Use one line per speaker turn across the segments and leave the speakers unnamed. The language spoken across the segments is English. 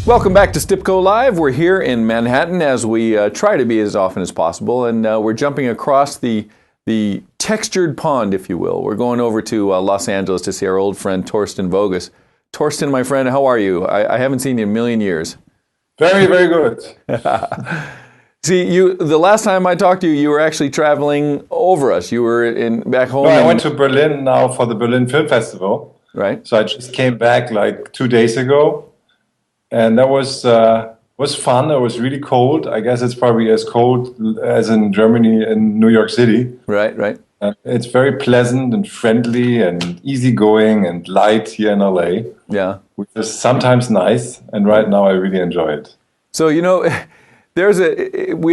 Welcome back to Stipko Live. We're here in Manhattan, as we try to be as often as possible, and we're jumping across the textured pond, if you will. We're going over to Los Angeles to see our old friend Torsten Voges. Torsten, my friend, how are you? I haven't seen you in a million years.
Very, very good.
See, the last time I talked to you, you were actually traveling over us. You were back home.
No, I went to Berlin now for the Berlin Film Festival.
Right.
So I just came back like 2 days ago. And that was fun. It was really cold. I guess it's probably as cold as in Germany and New York City.
Right, right.
It's very pleasant and friendly and easygoing and light here in LA.
Yeah.
Which is sometimes nice. And right now I really enjoy it.
So, we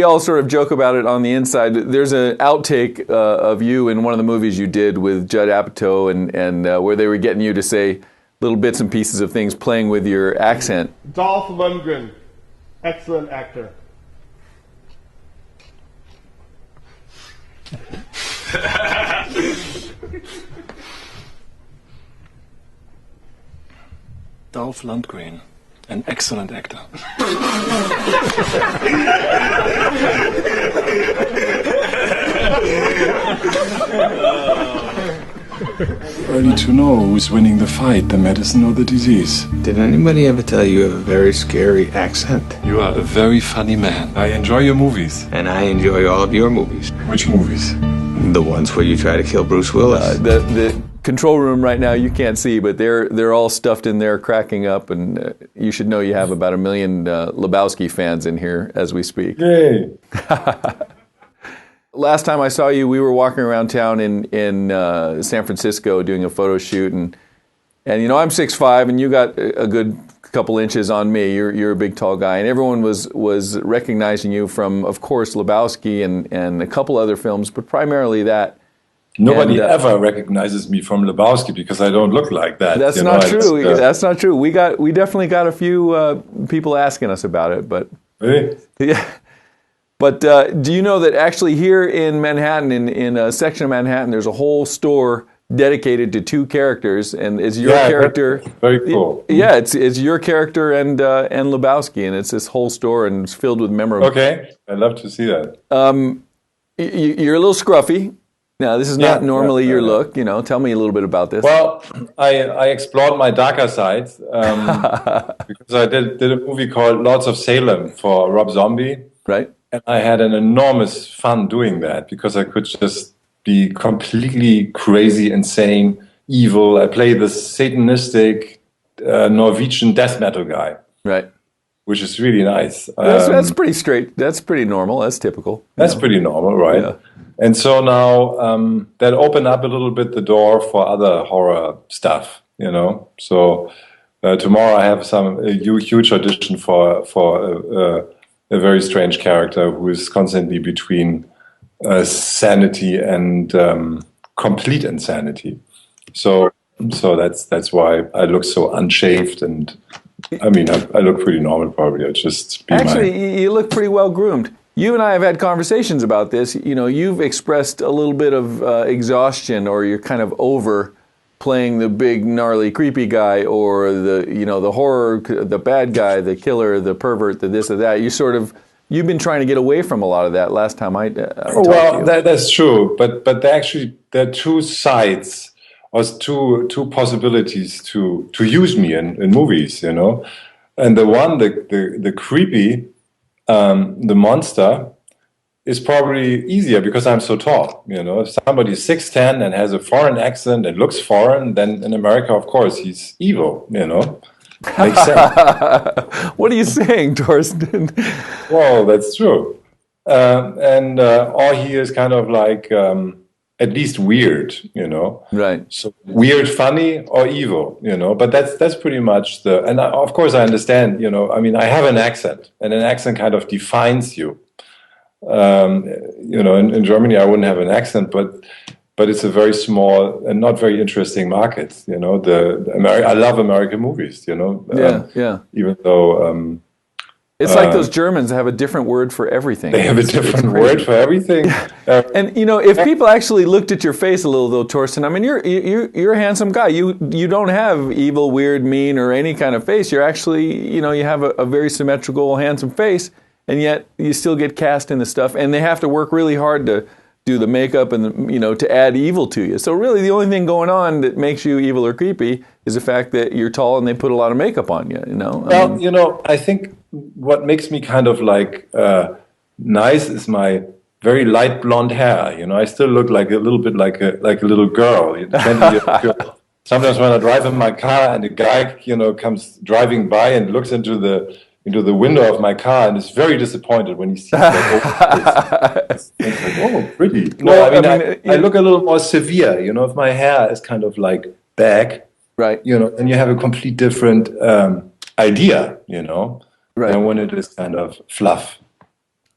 all sort of joke about it on the inside. There's an outtake of you in one of the movies you did with Judd Apatow and where they were getting you to say little bits and pieces of things, playing with your accent.
Dolph Lundgren, excellent actor.
Dolph Lundgren, an excellent actor. Early to know who's winning the fight, the medicine or the disease.
Did anybody ever tell you you have a very scary accent?
You are a very funny man. I enjoy your movies.
And I enjoy all of your movies.
Which movies?
The ones where you try to kill Bruce Willis.
The control room right now you can't see, but they're all stuffed in there, cracking up, and you should know you have about 1 million Lebowski fans in here as we speak.
Yay!
Last time I saw you, we were walking around town in San Francisco doing a photo shoot, and I'm 6'5", and you got a good couple inches on me. You're a big, tall guy, and everyone was recognizing you from, of course, Lebowski and a couple other films, but primarily that.
Nobody ever recognizes me from Lebowski because I don't look like that.
That's not true. That's not true. We definitely got a few people asking us about it, but
really?
Yeah. But do you know that actually here in Manhattan, in a section of Manhattan, there's a whole store dedicated to two characters, and it's your character.
Very cool.
Yeah, it's your character and Lebowski, and it's this whole store, and it's filled with memorabilia.
Okay, I'd love to see that.
You're a little scruffy. Now, this is not normally your look. Tell me a little bit about this.
Well, I explored my darker side because I did a movie called Lords of Salem for Rob Zombie.
Right.
And I had an enormous fun doing that because I could just be completely crazy, insane, evil. I play the satanistic Norwegian death metal guy.
Right.
Which is really nice.
That's pretty straight. That's pretty normal. That's typical.
That's pretty normal, right? Yeah. And so now that opened up a little bit the door for other horror stuff, So tomorrow I have a huge audition for a very strange character who is constantly between sanity and complete insanity. So that's why I look so unshaved, and I mean I look pretty normal probably. I just
you look pretty well groomed. You and I have had conversations about this. You've expressed a little bit of exhaustion, or you're kind of over playing the big, gnarly, creepy guy, or the horror, the bad guy, the killer, the pervert, the this or that. You've been trying to get away from a lot of that last time I talked to you.
That's true, but there are two sides, or two possibilities to use me in movies, And the one, the creepy, the monster, is probably easier because I'm so tall. If somebody's 6'10" and has a foreign accent and looks foreign, then in America, of course, he's evil. Makes sense.
What are you saying, Torsten?
Well, that's true. Or he is kind of like at least weird.
Right.
So weird, funny, or evil. But that's pretty much and of course I understand. I mean, I have an accent, and an accent kind of defines you. In Germany I wouldn't have an accent, but it's a very small and not very interesting market. I love American movies.
Yeah.
Even though
It's like those Germans have a different word for everything.
They have a different word for everything.
And if people actually looked at your face a little, though, Torsten, I mean, you're a handsome guy. You don't have evil, weird, mean, or any kind of face. You're actually, you have a very symmetrical, handsome face, and yet you still get cast in the stuff. And they have to work really hard to do the makeup and to add evil to you. So really, the only thing going on that makes you evil or creepy is the fact that you're tall and they put a lot of makeup on you.
Well, I think what makes me kind of like nice is my very light blonde hair. I still look like a little bit like a little girl. 20-year-old girl. Sometimes when I drive in my car and a guy comes driving by and looks into the window of my car and is very disappointed when he sees that. It's like, oh, pretty. I look a little more severe. If my hair is kind of like back,
right?
And you have a complete different idea.
Right.
And when it is kind of fluff.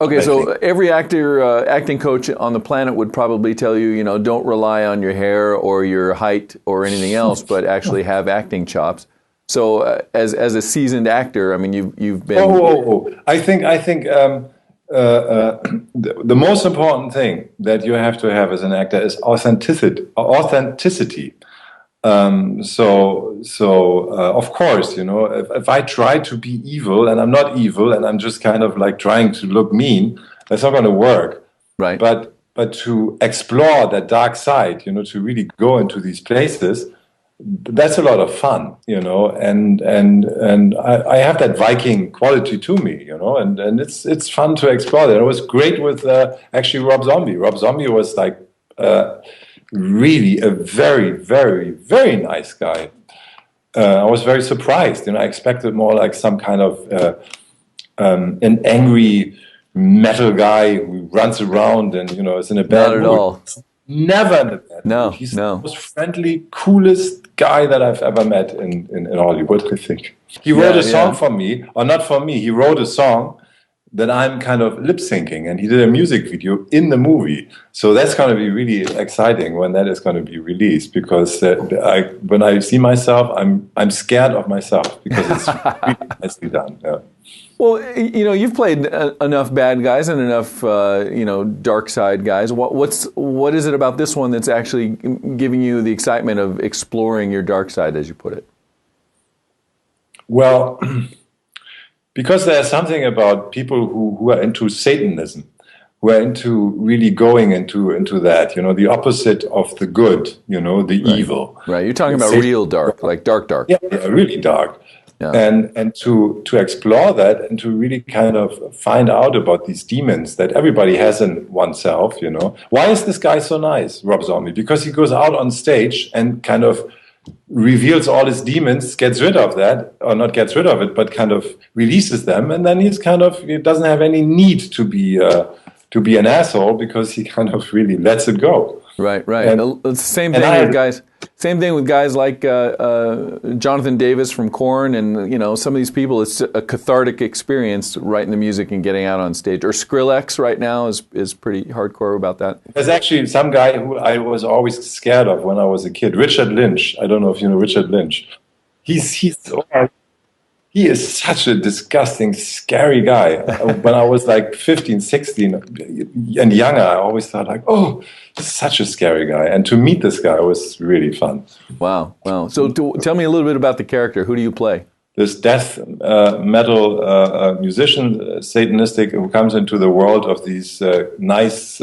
Okay, so every acting coach on the planet would probably tell you, don't rely on your hair or your height or anything else, but actually have acting chops. So, as a seasoned actor, I mean, you've been.
I think the most important thing that you have to have as an actor is authenticity. Of course, if I try to be evil and I'm not evil and I'm just kind of like trying to look mean, that's not going to work.
Right.
But to explore that dark side, to really go into these places, that's a lot of fun, and I have that Viking quality to me, and it's fun to explore that. It was great with actually Rob Zombie. Rob Zombie was like really a very, very, very nice guy. I was very surprised. I expected more like some kind of an angry metal guy who runs around and is in a bad mood.
Not at all.
Never in a bad mood. He's the most friendly, coolest guy that I've ever met in Hollywood, I think. He wrote a song for me, or not for me. He wrote a song that I'm kind of lip syncing, and he did a music video in the movie. So that's going to be really exciting when that is going to be released, because when I see myself, I'm scared of myself because it's really nicely done. Yeah.
Well, you've played enough bad guys and enough dark side guys. What is it about this one that's actually giving you the excitement of exploring your dark side, as you put it?
Well, because there's something about people who are into Satanism, who are into really going into that, the opposite of the good, the evil.
Right. You're talking about real dark, like dark.
Yeah, really dark. Yeah. And to explore that and to really kind of find out about these demons that everybody has in oneself, Why is this guy so nice, Rob Zombie? Because he goes out on stage and kind of reveals all his demons, gets rid of that, or not gets rid of it, but kind of releases them, and then he doesn't have any need to be an asshole, because he kind of really lets it go.
Right. And the same thing with guys. Same thing with guys like Jonathan Davis from Korn, and some of these people. It's a cathartic experience writing the music and getting out on stage. Or Skrillex right now is pretty hardcore about that.
There's actually some guy who I was always scared of when I was a kid, Richard Lynch. I don't know if you know Richard Lynch. He is such a disgusting, scary guy. When I was like 15, 16 and younger, I always thought like, oh, such a scary guy. And to meet this guy was really fun.
Wow. So tell me a little bit about the character. Who do you play?
This death metal musician, Satanistic, who comes into the world of these nice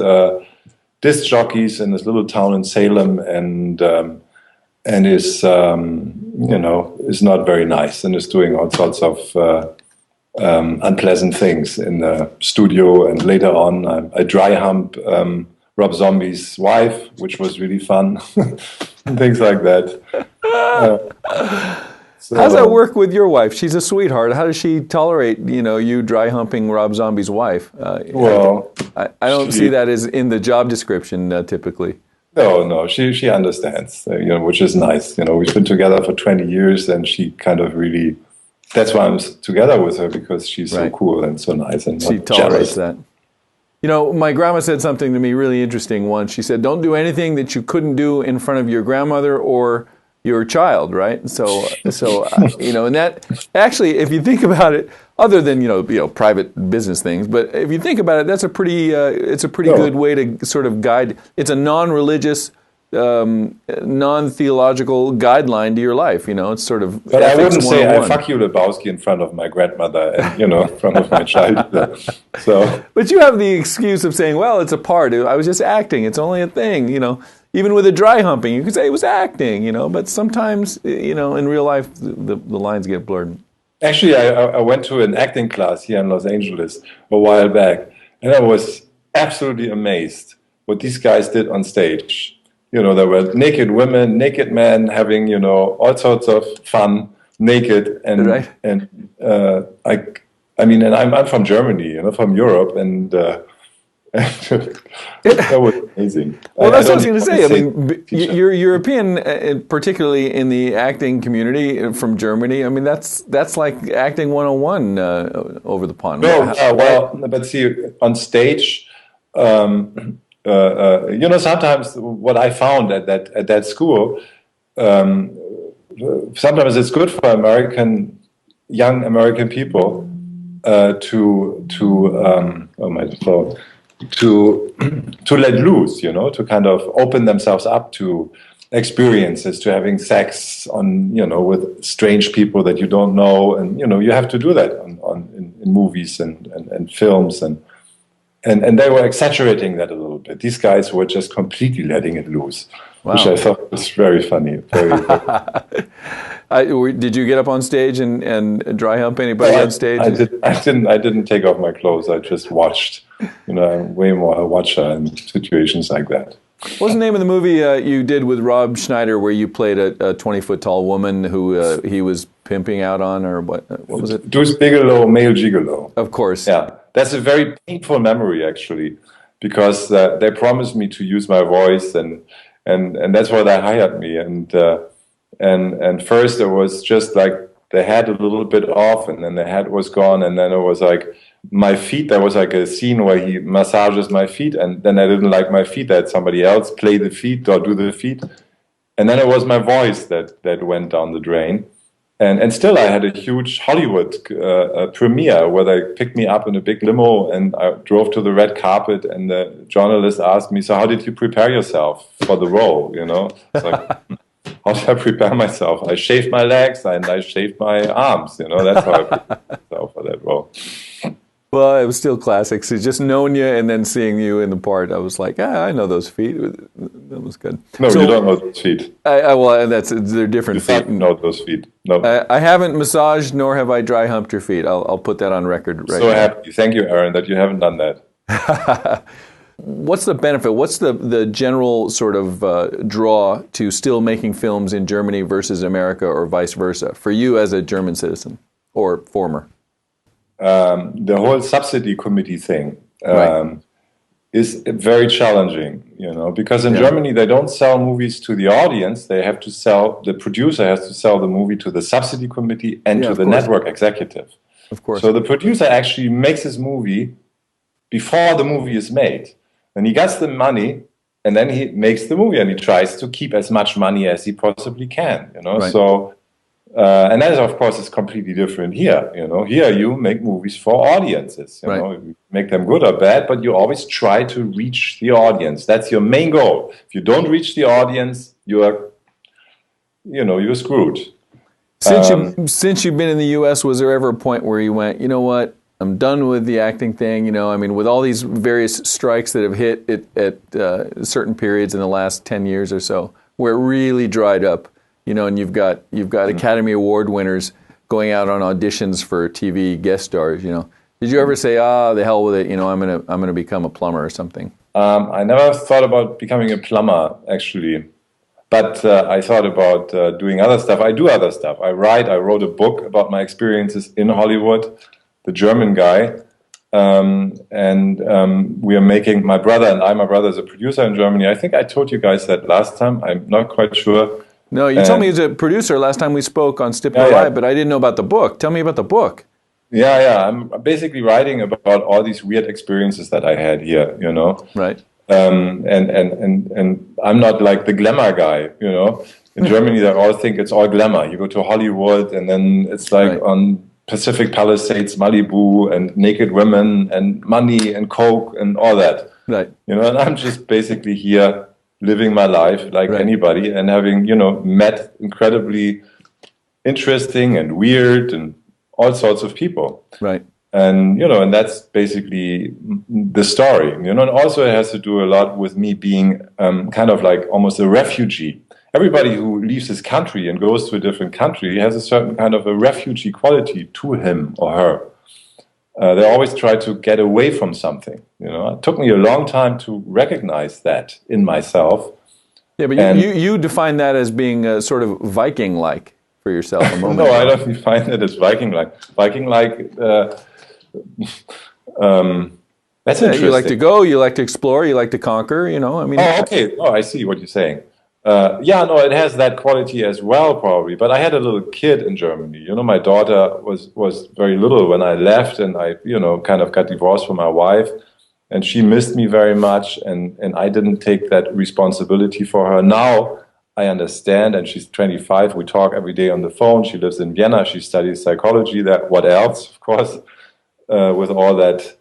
disc jockeys in this little town in Salem, and is is not very nice, and is doing all sorts of unpleasant things in the studio. And later on, I dry hump Rob Zombie's wife, which was really fun, things like that.
How does that work with your wife? She's a sweetheart. How does she tolerate you dry humping Rob Zombie's wife?
Well,
I don't see that as in the job description typically.
No, she understands, which is nice. We've been together for 20 years, and she kind of really, that's why I'm together with her, because she's so cool and so nice, and
she tolerates that. My grandma said something to me really interesting once. She said, don't do anything that you couldn't do in front of your grandmother or, your child, right? So and that actually, if you think about it, other than private business things, but if you think about it, that's a pretty good way to sort of guide. It's a non-religious, non-theological guideline to your life. It's sort of.
But I wouldn't say I fuck you, Lebowski, in front of my grandmother and in front of my child. So. But
you have the excuse of saying, well, it's a part. I was just acting. It's only a thing. Even with a dry humping, you could say it was acting. But sometimes in real life the lines get blurred.
Actually, I went to an acting class here in Los Angeles a while back, and I was absolutely amazed what these guys did on stage. There were naked women, naked men having, all sorts of fun, naked, and
right.
And I'm from Germany, from Europe, and that was amazing.
Well, that's what I was going to say. I mean, you're European, particularly in the acting community from Germany. I mean, that's like acting 101 over the pond.
No, but see, on stage, sometimes what I found at that school, sometimes it's good for young American people to let loose, to kind of open themselves up to experiences, to having sex with strange people that you don't know, and you have to do that in movies and films, and they were exaggerating that a little bit. These guys were just completely letting it loose, which I thought was very funny. Very
did you get up on stage and dry hump anybody on stage?
I didn't take off my clothes. I just watched. I'm way more a watcher in situations like that.
What was the name of the movie you did with Rob Schneider, where you played a 20-foot tall woman who he was pimping out on, or what was it?
Deuce Bigelow, Male Gigolo.
Of course.
Yeah, that's a very painful memory actually, because they promised me to use my voice, and that's why they hired me, and first it was just like the head a little bit off, and then the head was gone, and then it was like my feet. There was like a scene where he massages my feet, and then I didn't like my feet. I had somebody else play the feet or do the feet, and then it was my voice that went down the drain. And still, I had a huge Hollywood premiere where they picked me up in a big limo, and I drove to the red carpet, and the journalist asked me, "So how did you prepare yourself for the role?" It's like, how did I prepare myself? I shaved my legs and I shaved my arms. That's how I prepared myself for that role.
Well, it was still classics. It's just knowing you and then seeing you in the part, I was like, I know those feet. That was good.
No, you don't know those feet.
They're different feet.
You know those feet. No,
I haven't massaged, nor have I dry humped your feet. I'll put that on record right now.
So happy. Thank you, Aaron, that you haven't done that.
What's the benefit? What's the general sort of draw to still making films in Germany versus America, or vice versa, for you as a German citizen or former?
The whole subsidy committee thing is very challenging, because in Germany they don't sell movies to the audience. They have to the producer has to sell the movie to the subsidy committee and to the network executive.
Of course.
So the producer actually makes his movie before the movie is made. And he gets the money, and then he makes the movie, and he tries to keep as much money as he possibly can,
Right.
So... and that, of course, is completely different here. Here you make movies for audiences. You make them good or bad, but you always try to reach the audience. That's your main goal. If you don't reach the audience, you're screwed.
Since you've been in the U.S., was there ever a point where you went, you know what, I'm done with the acting thing? With all these various strikes that have hit at certain periods in the last 10 years or so, where it really dried up. And you've got Academy Award winners going out on auditions for TV guest stars. Did you ever say, the hell with it? I'm gonna become a plumber or something?
I never thought about becoming a plumber actually, but I thought about doing other stuff. I do other stuff. I wrote a book about my experiences in Hollywood, The German Guy, and we are making. My brother is a producer in Germany. I think I told you guys that last time. I'm not quite sure.
No, you told me he was a producer last time we spoke on Stipko Live, but I didn't know about the book. Tell me about the book.
Yeah. I'm basically writing about all these weird experiences that I had here,
Right.
And I'm not like the glamour guy, In Germany, they all think it's all glamour. You go to Hollywood, and then it's like
Right.
on Pacific Palisades, Malibu, and naked women, and money, and coke, and all that.
Right.
And I'm just basically here living my life like
Right.
anybody, and having met incredibly interesting and weird and all sorts of people.
Right.
And that's basically the story. And also it has to do a lot with me being kind of like almost a refugee. Everybody who leaves his country and goes to a different country has a certain kind of a refugee quality to him or her. They always try to get away from something. It took me a long time to recognize that in myself.
Yeah, but you define that as being sort of Viking-like for yourself a moment
No,
ago.
I don't define it as Viking-like. Viking-like, that's interesting.
You like to go, you like to explore, you like to conquer,
Oh, okay. Oh, I see what you're saying. It has that quality as well, probably. But I had a little kid in Germany. My daughter was very little when I left, and I, kind of got divorced from my wife, and she missed me very much, and I didn't take that responsibility for her. Now I understand, and she's 25. We talk every day on the phone. She lives in Vienna. She studies psychology. What else, of course, with all that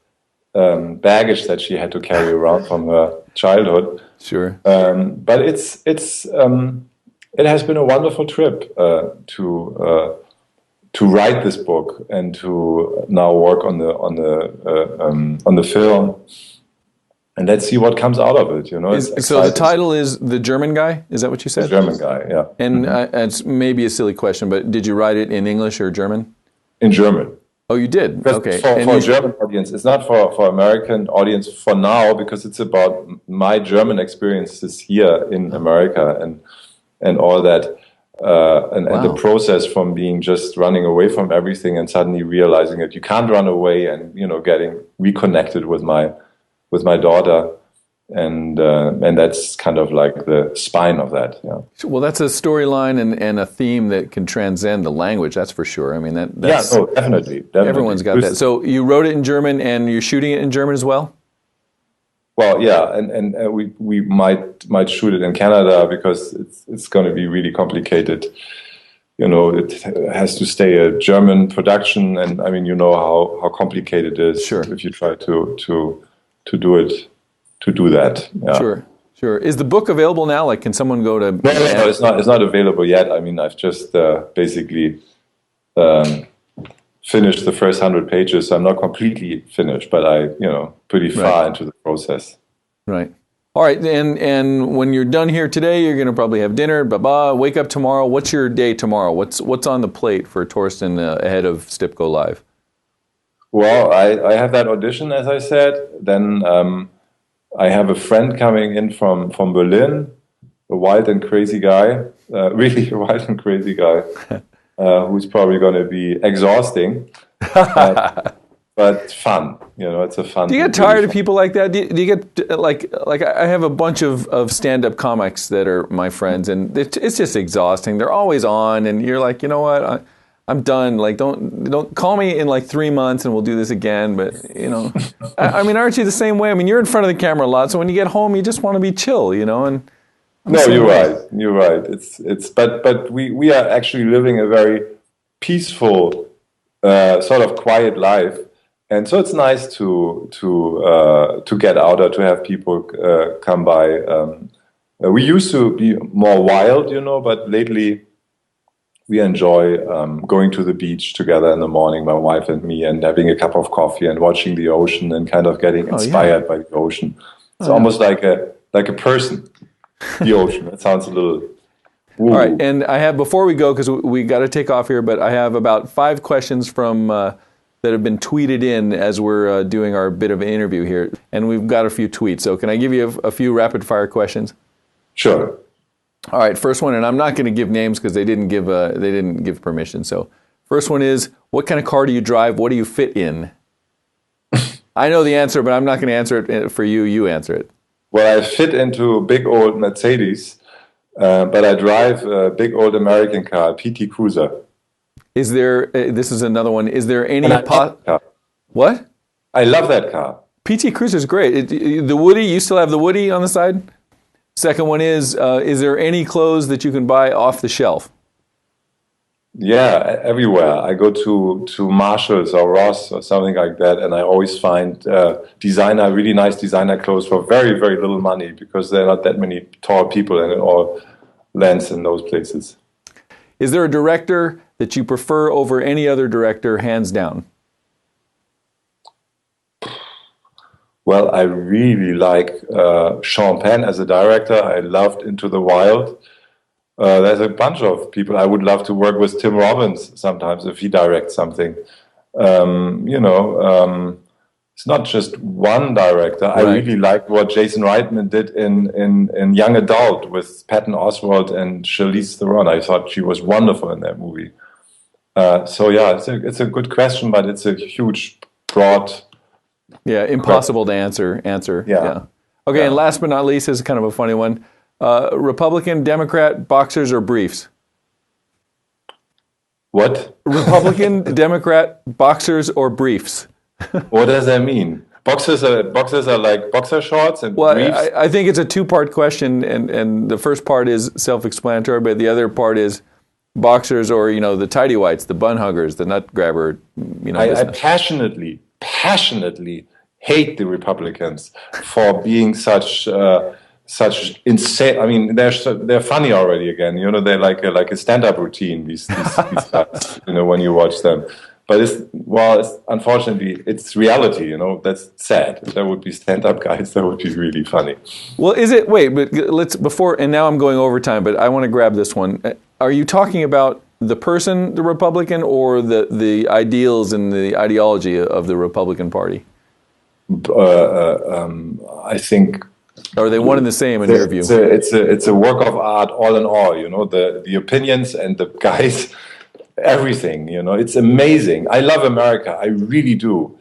baggage that she had to carry around from her childhood.
Sure.
But it has been a wonderful trip to write this book and to now work on the film. And let's see what comes out of it.
So the title is The German Guy? Is that what you said?
The German Guy, yeah.
And it's maybe a silly question, but did you write it in English or German?
In German.
Oh, you did?
Because
Okay.
For a German audience. It's not for American audience for now, because it's about my German experiences here in America and all that. And the process from being just running away from everything and suddenly realizing that you can't run away, and getting reconnected with my daughter, and that's kind of like the spine of that. Yeah.
Well, that's a storyline and a theme that can transcend the language. That's for sure. I mean, that's
definitely.
Everyone's got that. So you wrote it in German, and you're shooting it in German as well.
Well, yeah, and we might shoot it in Canada, because it's going to be really complicated. It has to stay a German production, and I mean, how complicated it is.
Sure.
If you try to do that. Yeah.
Sure. Is the book available now? Like, can someone go to?
No, it's not available yet. I mean, I've just basically finished the first 100 pages. So I'm not completely finished, but I pretty far into the process.
Right. All right, and when you're done here today, you're going to probably have dinner, wake up tomorrow. What's your day tomorrow? What's on the plate for Torsten ahead of Stipko Live?
Well, I have that audition, as I said. Then I have a friend coming in from Berlin, a wild and crazy guy, really a wild and crazy guy, who's probably going to be exhausting, but fun. It's a fun.
Do you get tired of people like that? Do you get like I have a bunch of stand-up comics that are my friends, and it's just exhausting. They're always on, and you're like, you know what? I'm done. Like, don't call me in like 3 months and we'll do this again. But I mean, aren't you the same way? I mean, you're in front of the camera a lot, so when you get home, you just want to be chill, And
no, you're right. You're right. But we are actually living a very peaceful, sort of quiet life, and so it's nice to get out or to have people come by. We used to be more wild, but lately we enjoy going to the beach together in the morning, my wife and me, and having a cup of coffee and watching the ocean and kind of getting inspired by the ocean. It's almost like a person, the ocean. It sounds a little woo.
All right, and I have, before we go, because we got to take off here, but I have about 5 questions from that have been tweeted in as we're doing our bit of an interview here, and we've got a few tweets. So can I give you a few rapid-fire questions?
Sure.
All right, first one, and I'm not going to give names because they didn't give permission. So, first one is, what kind of car do you drive? What do you fit in? I know the answer, but I'm not going to answer it for you. You answer it.
Well, I fit into a big old Mercedes, but I drive a big old American car, a PT Cruiser.
Is there? This is another one. Is there any? What?
I love that car.
PT Cruiser is great. The Woody. You still have the Woody on the side? Second one is there any clothes that you can buy off the shelf?
Yeah, everywhere. I go to Marshalls or Ross or something like that, and I always find really nice designer clothes for very, very little money because there are not that many tall people and it all lands in those places.
Is there a director that you prefer over any other director, hands down?
Well, I really like Sean Penn as a director. I loved Into the Wild. There's a bunch of people. I would love to work with Tim Robbins sometimes if he directs something. It's not just one director. Right. I really liked what Jason Reitman did in Young Adult with Patton Oswalt and Charlize Theron. I thought she was wonderful in that movie. It's a good question, but it's a huge, broad.
Yeah, impossible to answer. Yeah. Okay, and last but not least, this is kind of a funny one. Republican, Democrat, boxers or briefs?
What?
Republican, Democrat, boxers or briefs?
What does that mean? Boxers are like boxer shorts and briefs?
I think it's a two-part question, and the first part is self-explanatory, but the other part is boxers or, the tidy whites, the bun huggers, the nut grabber,
I passionately hate the Republicans for being such insane. I mean, they're funny already again. They're like a stand-up routine. These guys. When you watch them. But unfortunately, it's reality. That's sad. If there would be stand-up guys, that would be really funny.
Well, is it? Wait, but and now I'm going overtime. But I want to grab this one. Are you talking about the person, the Republican, or the ideals and the ideology of the Republican Party?
I think.
Are they one and the same in your view?
It's a work of art, all in all. The opinions and the guys, everything. It's amazing. I love America, I really do,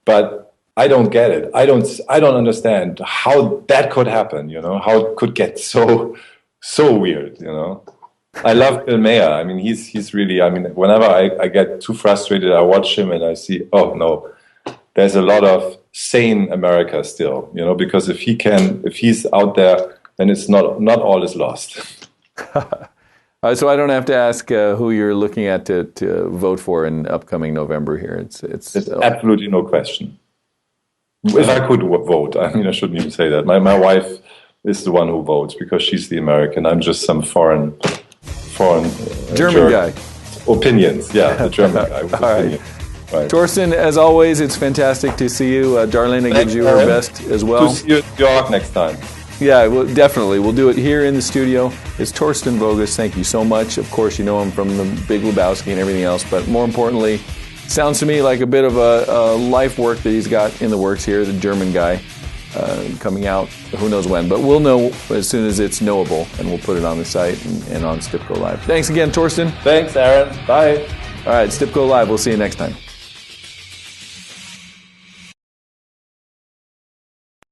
but I don't get it. I don't understand how that could happen. How it could get so weird. I love Bill Maher. I mean, he's really. I mean, whenever I get too frustrated, I watch him and I see, oh no, there's a lot of sane America still, because if he's out there, then it's not all is lost.
So I don't have to ask who you're looking at to vote for in upcoming November here. It's
absolutely no question. If I could vote, I mean, I shouldn't even say that. My wife is the one who votes because she's the American. I'm just some foreign
German guy.
Opinions, the German guy with opinions. Right.
Torsten, as always, it's fantastic to see you. Darlene gives you her best as well.
To see you in New York next time.
Yeah, definitely. We'll do it here in the studio. It's Torsten Voges. Thank you so much. Of course, you know him from The Big Lebowski and everything else, but more importantly, sounds to me like a bit of a life work that he's got in the works here, the German guy, coming out who knows when. But we'll know as soon as it's knowable, and we'll put it on the site and on Stipko Live. Thanks again, Torsten.
Thanks, Aaron. Bye.
All right, Stipko Live. We'll see you next time.